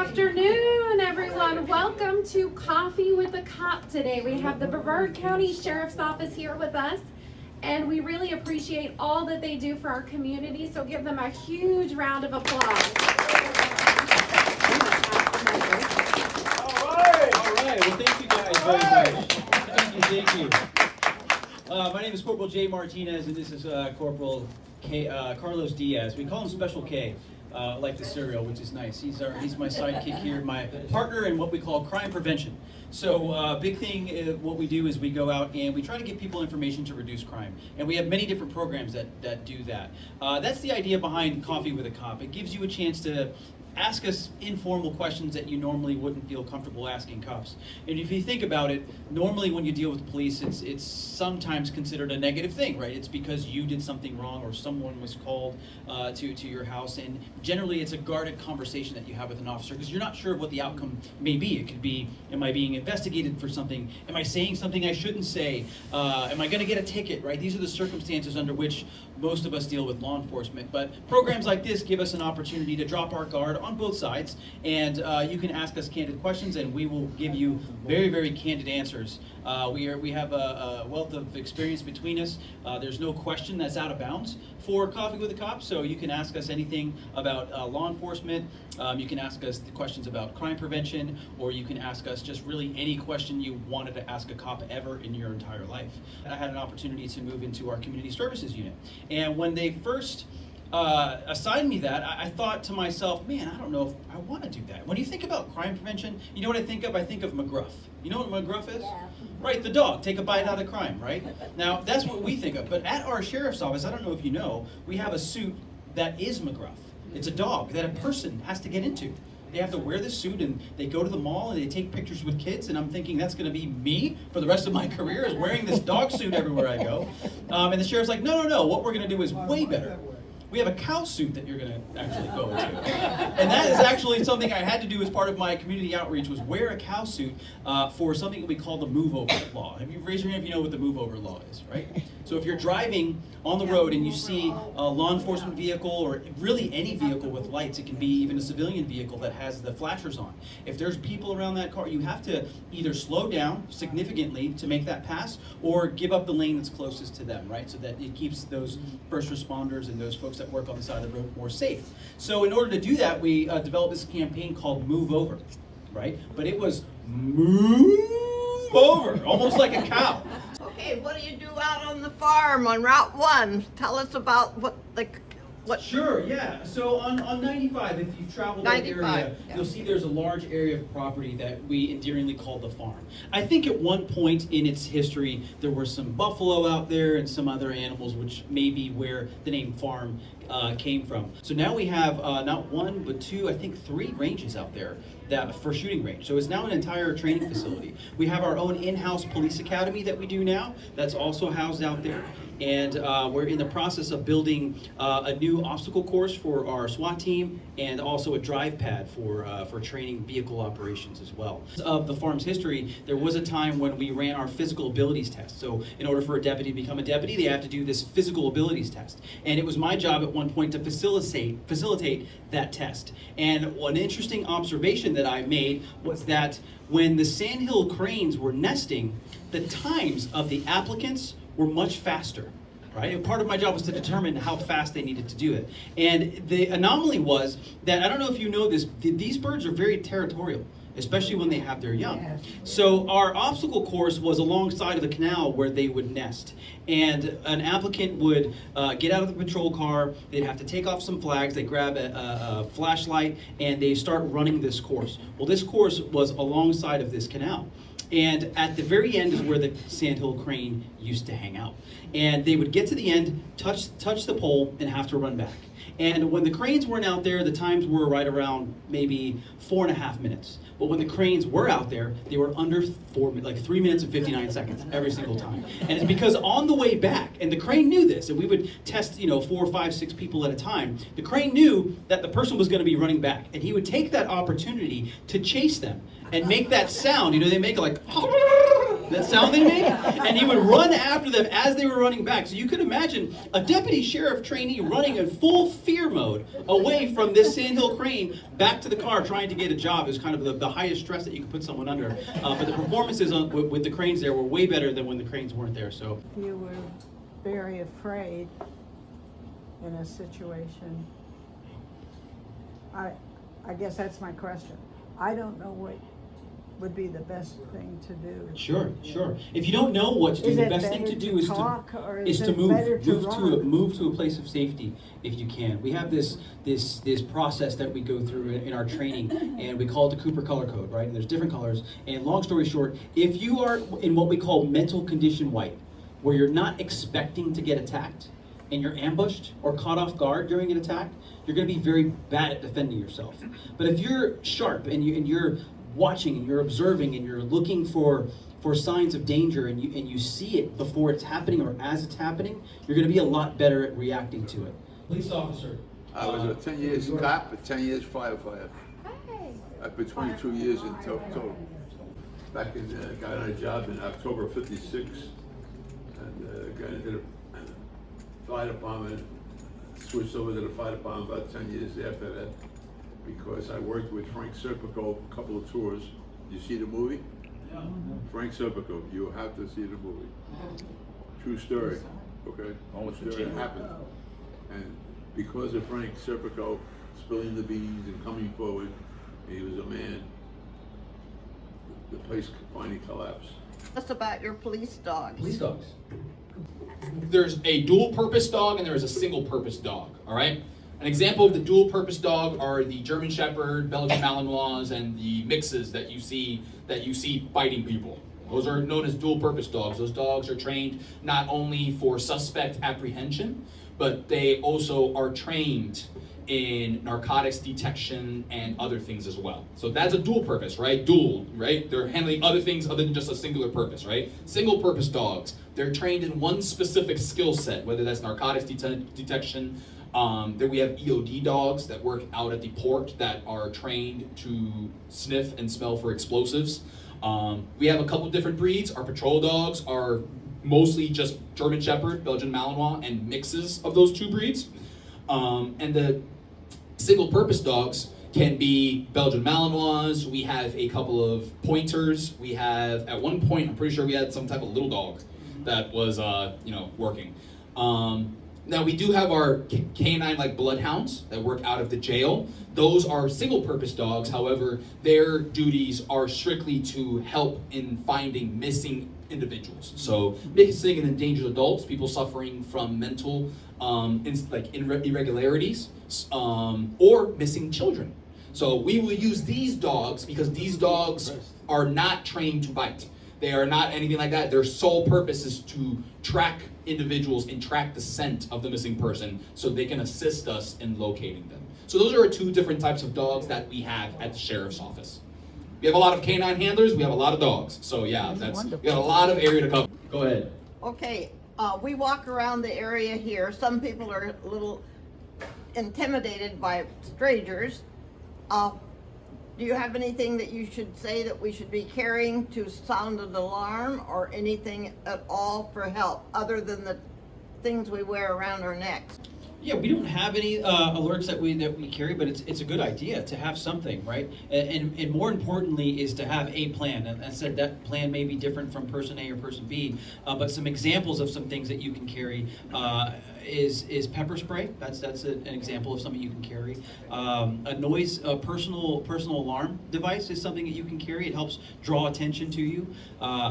afternoon, everyone. Welcome to Coffee with a Cop today. We have the Brevard County Sheriff's Office here with us, and we really appreciate all that they do for our community, so give them a huge round of applause. All right. Well, thank you guys very much. Thank you. My name is Corporal Jay Martinez, and this is Corporal Carlos Diaz. We call him Special K. Like the cereal, which is nice. He's my sidekick here, my partner in what we call crime prevention. So big thing, what we do is we go out and we try to give people information to reduce crime. And we have many different programs that do that. That's the idea behind Coffee with a Cop. It gives you a chance to ask us informal questions that you normally wouldn't feel comfortable asking cops. And if you think about it, normally when you deal with police, it's sometimes considered a negative thing, right? It's because you did something wrong or someone was called to your house, and generally it's a guarded conversation that you have with an officer because you're not sure what the outcome may be. It could be, am I being investigated for something? Am I saying something I shouldn't say? Am I going to get a ticket, right? These are the circumstances under which most of us deal with law enforcement. But programs like this give us an opportunity to drop our guard on both sides, and you can ask us candid questions and we will give you very, very candid answers. We have a wealth of experience between us. There's no question that's out of bounds for Coffee with a Cop, so you can ask us anything about law enforcement. You can ask us the questions about crime prevention, or you can ask us just really any question you wanted to ask a cop ever in your entire life. I had an opportunity to move into our community services unit, and when they first assigned me that, I thought to myself, man, I don't know if I want to do that. When you think about crime prevention, you know what I think of? I think of McGruff. You know what McGruff is? Yeah. Right, the dog, take a bite out of crime, right? Now, that's what we think of. But at our sheriff's office, I don't know if you know, we have a suit that is McGruff. It's a dog that a person has to get into. They have to wear this suit and they go to the mall and they take pictures with kids, and I'm thinking that's going to be me for the rest of my career, is wearing this dog suit everywhere I go. And the sheriff's like, no, what we're going to do is way better. We have a cow suit that you're going to actually go into. And that is actually something I had to do as part of my community outreach, was wear a cow suit for something that we call the move-over law. Have you raised your hand if you know what the move-over law is, right? So if you're driving on the road and you see a law enforcement vehicle, or really any vehicle with lights, it can be even a civilian vehicle that has the flashers on. If there's people around that car, you have to either slow down significantly to make that pass, or give up the lane that's closest to them, right? So that it keeps those first responders and those folks that work on the side of the road more safe. So in order to do that, we developed this campaign called Move Over, right? But it was move over, almost like a cow. Okay, what do you do out on the farm on Route 1? Tell us about what. Sure, yeah. So on 95, if you've traveled that area, yeah, you'll see there's a large area of property that we endearingly call the farm. I think at one point in its history, there were some buffalo out there and some other animals, which may be where the name farm came from. So now we have not one, but two, I think 3 ranges out there for shooting range. So it's now an entire training facility. We have our own in-house police academy that we do now, that's also housed out there. And we're in the process of building a new obstacle course for our SWAT team, and also a drive pad for training vehicle operations as well. Of the farm's history, there was a time when we ran our physical abilities test. So in order for a deputy to become a deputy, they have to do this physical abilities test. And it was my job at one point to facilitate that test. And an interesting observation that I made was that when the sandhill cranes were nesting, the times of the applicants were much faster, right? And part of my job was to determine how fast they needed to do it. And the anomaly was that, I don't know if you know this, these birds are very territorial, especially when they have their young. So our obstacle course was alongside of the canal where they would nest. And an applicant would get out of the patrol car, they'd have to take off some flags, they grab a flashlight, and they start running this course. Well, this course was alongside of this canal. And at the very end is where the sandhill crane used to hang out. And they would get to the end, touch the pole, and have to run back. And when the cranes weren't out there, the times were right around maybe 4.5 minutes. But when the cranes were out there, they were under 3 minutes and 59 seconds every single time. And it's because on the way back, and the crane knew this, and we would test 4, 5, 6 people at a time, the crane knew that the person was going to be running back. And he would take that opportunity to chase them and make that sound. They make it like, that sound they made? And he would run after them as they were running back. So you could imagine a deputy sheriff trainee running in full fear mode away from this sandhill crane back to the car trying to get a job. Is kind of the highest stress that you could put someone under. But the performances with the cranes there were way better than when the cranes weren't there. So you were very afraid in a situation, I guess that's my question. I don't know what would be the best thing to do. Sure. If you don't know what to do, the best thing to do is to move to a place of safety if you can. We have this process that we go through in our training, and we call it the Cooper color code, right? And there's different colors. And long story short, if you are in what we call mental condition white, where you're not expecting to get attacked, and you're ambushed or caught off guard during an attack, you're going to be very bad at defending yourself. But if you're sharp and you're watching and you're observing and you're looking for signs of danger and you see it before it's happening or as it's happening, you're going to be a lot better at reacting to it. Police officer. I was a 10 years cop and 10 years firefighter. I've been 22 years in total. Back in, got on a job in October '56 and got into the fire department, switched over to the fire department about 10 years after that because I worked with Frank Serpico a couple of tours. You see the movie? Yeah. Frank Serpico, you have to see the movie. True story, okay? True story happened. And because of Frank Serpico spilling the beans and coming forward, he was a man, the place finally collapsed. That's about your police dogs. Police dogs. There's a dual-purpose dog and there is a single-purpose dog, all right? An example of the dual-purpose dog are the German Shepherd, Belgian Malinois, and the mixes that you see biting people. Those are known as dual-purpose dogs. Those dogs are trained not only for suspect apprehension, but they also are trained in narcotics detection and other things as well. So that's a dual purpose, right? Dual, right? They're handling other things other than just a singular purpose, right? Single purpose dogs, they're trained in one specific skill set, whether that's narcotics detection. Then we have EOD dogs that work out at the port that are trained to sniff and smell for explosives. We have a couple different breeds. Our patrol dogs are mostly just German Shepherd, Belgian Malinois, and mixes of those two breeds. And the single-purpose dogs can be Belgian Malinois. We have a couple of pointers. We have, at one point, I'm pretty sure we had some type of little dog that was, working. Now we do have our canine like bloodhounds that work out of the jail. Those are single-purpose dogs. However, their duties are strictly to help in finding missing individuals. So missing and endangered adults, people suffering from mental irregularities, or missing children. So we will use these dogs because these dogs are not trained to bite. They are not anything like that. Their sole purpose is to track individuals and track the scent of the missing person so they can assist us in locating them. So those are two different types of dogs that we have at the sheriff's office. We have a lot of canine handlers, we have a lot of dogs. So yeah, we got a lot of area to cover. Go ahead. Okay, we walk around the area here. Some people are a little intimidated by strangers. Do you have anything that you should say that we should be carrying to sound an alarm or anything at all for help other than the things we wear around our necks? Yeah, we don't have any alerts that we carry, but it's a good idea to have something, right? And more importantly is to have a plan. And I said that plan may be different from person A or person B, but some examples of some things that you can carry is pepper spray. That's an example of something you can carry. A personal alarm device is something that you can carry. It helps draw attention to you.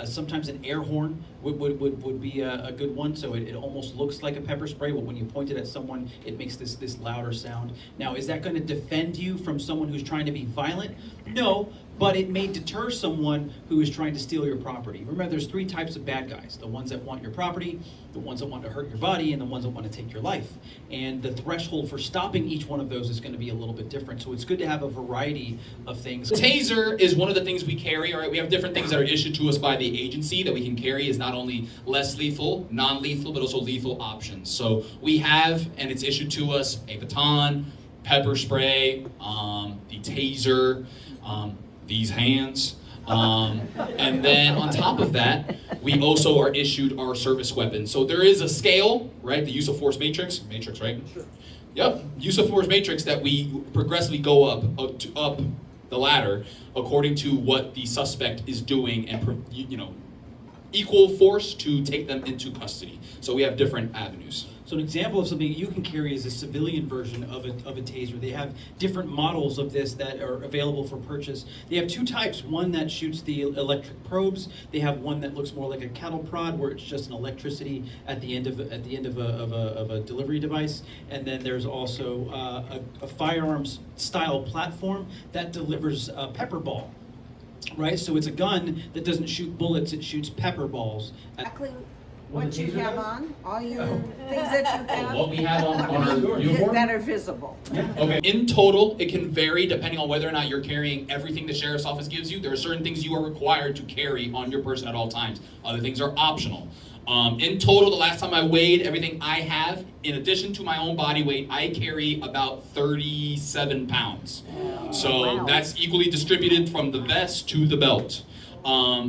Sometimes an air horn would be a good one. So it almost looks like a pepper spray, but when you point it at someone, it makes this louder sound. Now, is that going to defend you from someone who's trying to be violent? No, but it may deter someone who is trying to steal your property. Remember, there's three types of bad guys: the ones that want your property, the ones that want to hurt your body, and the ones that want to take your life. And the threshold for stopping each one of those is going to be a little bit different. So it's good to have a variety of things. Taser is one of the things we carry, all right? We have different things that are issued to us by the agency that we can carry. Is not only less lethal, non-lethal, but also lethal options. So we have, and it's issued to us, a baton, pepper spray, the taser, these hands. And then on top of that, we also are issued our service weapon. So there is a scale, right? The use of force matrix, right? Yep, use of force matrix that we progressively go up the ladder according to what the suspect is doing, and equal force to take them into custody. So we have different avenues. So an example of something you can carry is a civilian version of a taser. They have different models of this that are available for purchase. They have two types, one that shoots the electric probes. They have one that looks more like a cattle prod, where it's just an electricity at the end of a delivery device. And then there's also a firearms style platform that delivers a pepper ball. Right, so it's a gun that doesn't shoot bullets; it shoots pepper balls. Exactly what you have on, all your things that you have. What we have on our uniform? That are visible. Okay. In total, it can vary depending on whether or not you're carrying everything the sheriff's office gives you. There are certain things you are required to carry on your person at all times. Other things are optional. In total, the last time I weighed everything I have, in addition to my own body weight, I carry about 37 pounds. So that's equally distributed from the vest to the belt.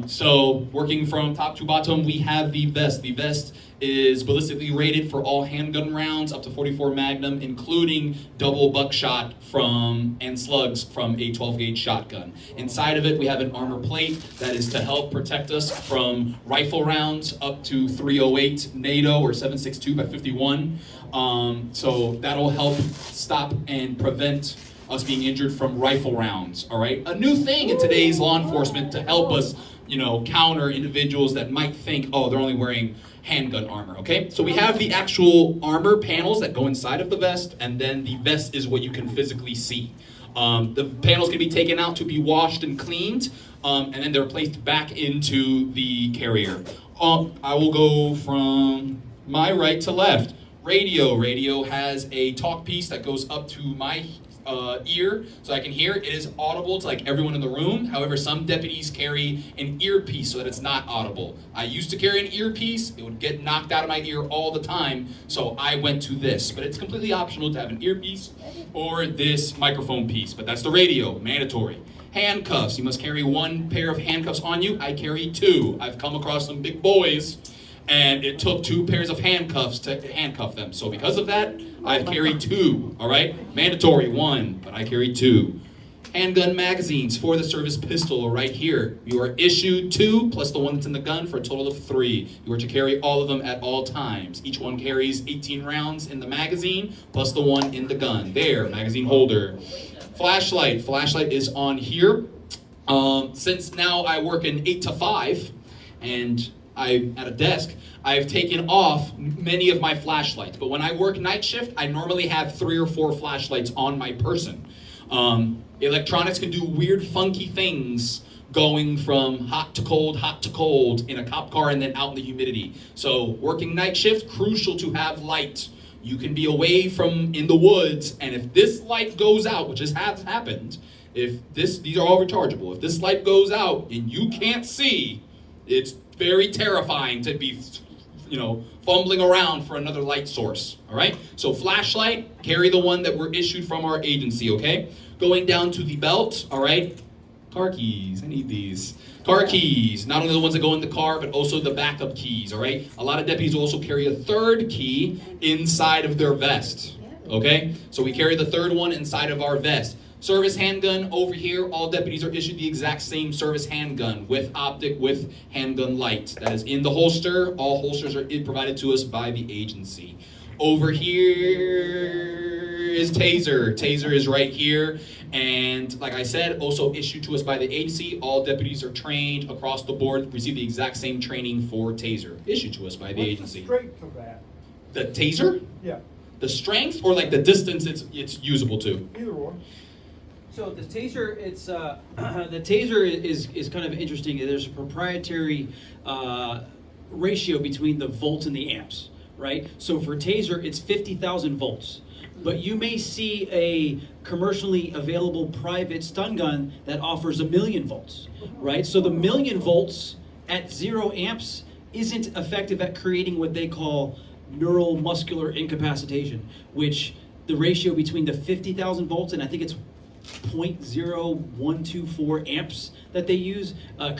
So working from top to bottom, we have the vest. The vest is ballistically rated for all handgun rounds up to 44 Magnum, including double buckshot and slugs from a 12-gauge shotgun. Inside of it, we have an armor plate that is to help protect us from rifle rounds up to 308 NATO or 7.62 by 51. So that'll help stop and prevent us being injured from rifle rounds, all right? A new thing in today's law enforcement to help us, counter individuals that might think, oh, they're only wearing handgun armor, okay? So we have the actual armor panels that go inside of the vest, and then the vest is what you can physically see. The panels can be taken out to be washed and cleaned, and then they're placed back into the carrier. I will go from my right to left. Radio. Radio has a talk piece that goes up to my ear, so I can hear. It is audible to like everyone in the room. However, some deputies carry an earpiece so that it's not audible. I used to carry an earpiece. It would get knocked out of my ear all the time, so I went to this. But it's completely optional to have an earpiece or this microphone piece, but that's the radio, mandatory. Handcuffs. You must carry one pair of handcuffs on you. I carry two. I've come across some big boys, and it took 2 pairs of handcuffs to handcuff them. So because of that, I've carried 2, all right? Mandatory 1, but I carry 2. Handgun magazines for the service pistol are right here. You are issued 2 plus the one that's in the gun for a total of 3. You are to carry all of them at all times. Each one carries 18 rounds in the magazine plus the one in the gun. There, magazine holder. Flashlight. Flashlight is on here. Since now I work in 8 to 5, and I'm at a desk, I've taken off many of my flashlights. But when I work night shift, I normally have 3 or 4 flashlights on my person. Electronics can do weird, funky things going from hot to cold in a cop car and then out in the humidity. So working night shift, crucial to have light. You can be away from in the woods, and if this light goes out, which has happened, these are all rechargeable. If this light goes out and you can't see, it's very terrifying to be, fumbling around for another light source, all right? So flashlight, carry the one that we're issued from our agency, okay? Going down to the belt, all right? Car keys, I need these. Car keys, not only the ones that go in the car, but also the backup keys, all right? A lot of deputies also carry a third key inside of their vest, okay? So we carry the third one inside of our vest. Service handgun over here, all deputies are issued the exact same service handgun with optic, with handgun light. That is in the holster. All holsters are provided to us by the agency. Over here is taser. Taser is right here. And like I said, also issued to us by the agency. All deputies are trained across the board, receive the exact same training for taser, issued to us by the agency. What's the strength of that? The taser? Yeah, The strength or like the distance it's usable to? either one. So the taser, the taser is kind of interesting. There's a proprietary ratio between the volts and the amps, right? So for taser, it's 50,000 volts. But you may see a commercially available private stun gun that offers 1,000,000 volts, right? So the 1,000,000 volts at 0 amps isn't effective at creating what they call neuromuscular incapacitation, which the ratio between the 50,000 volts and I think it's 0.0124 amps that they use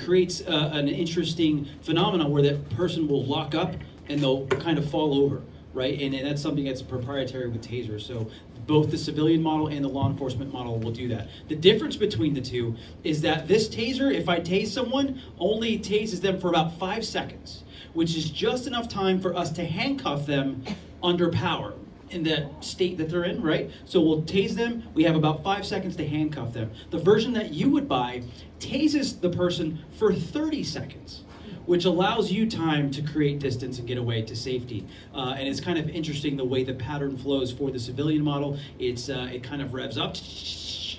creates an interesting phenomenon where that person will lock up and they'll kind of fall over, right? And that's something that's proprietary with tasers. So both the civilian model and the law enforcement model will do that. The difference between the two is that this taser, if I tase someone, only tases them for about 5 seconds, which is just enough time for us to handcuff them under power in that state that they're in, right? So we'll tase them, we have about 5 seconds to handcuff them. The version that you would buy tases the person for 30 seconds, which allows you time to create distance and get away to safety. And it's kind of interesting the way the pattern flows for the civilian model. It kind of revs up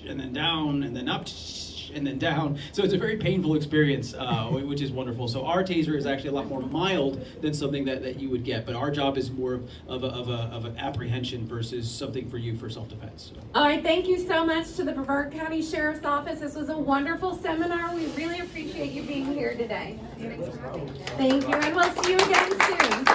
and then down and then up and then down. So it's a very painful experience, which is wonderful. So our taser is actually a lot more mild than something that you would get. But our job is more of an apprehension versus something for you for self-defense. So. All right, thank you so much to the Brevard County Sheriff's Office. This was a wonderful seminar. We really appreciate you being here today. Thank you, and we'll see you again soon.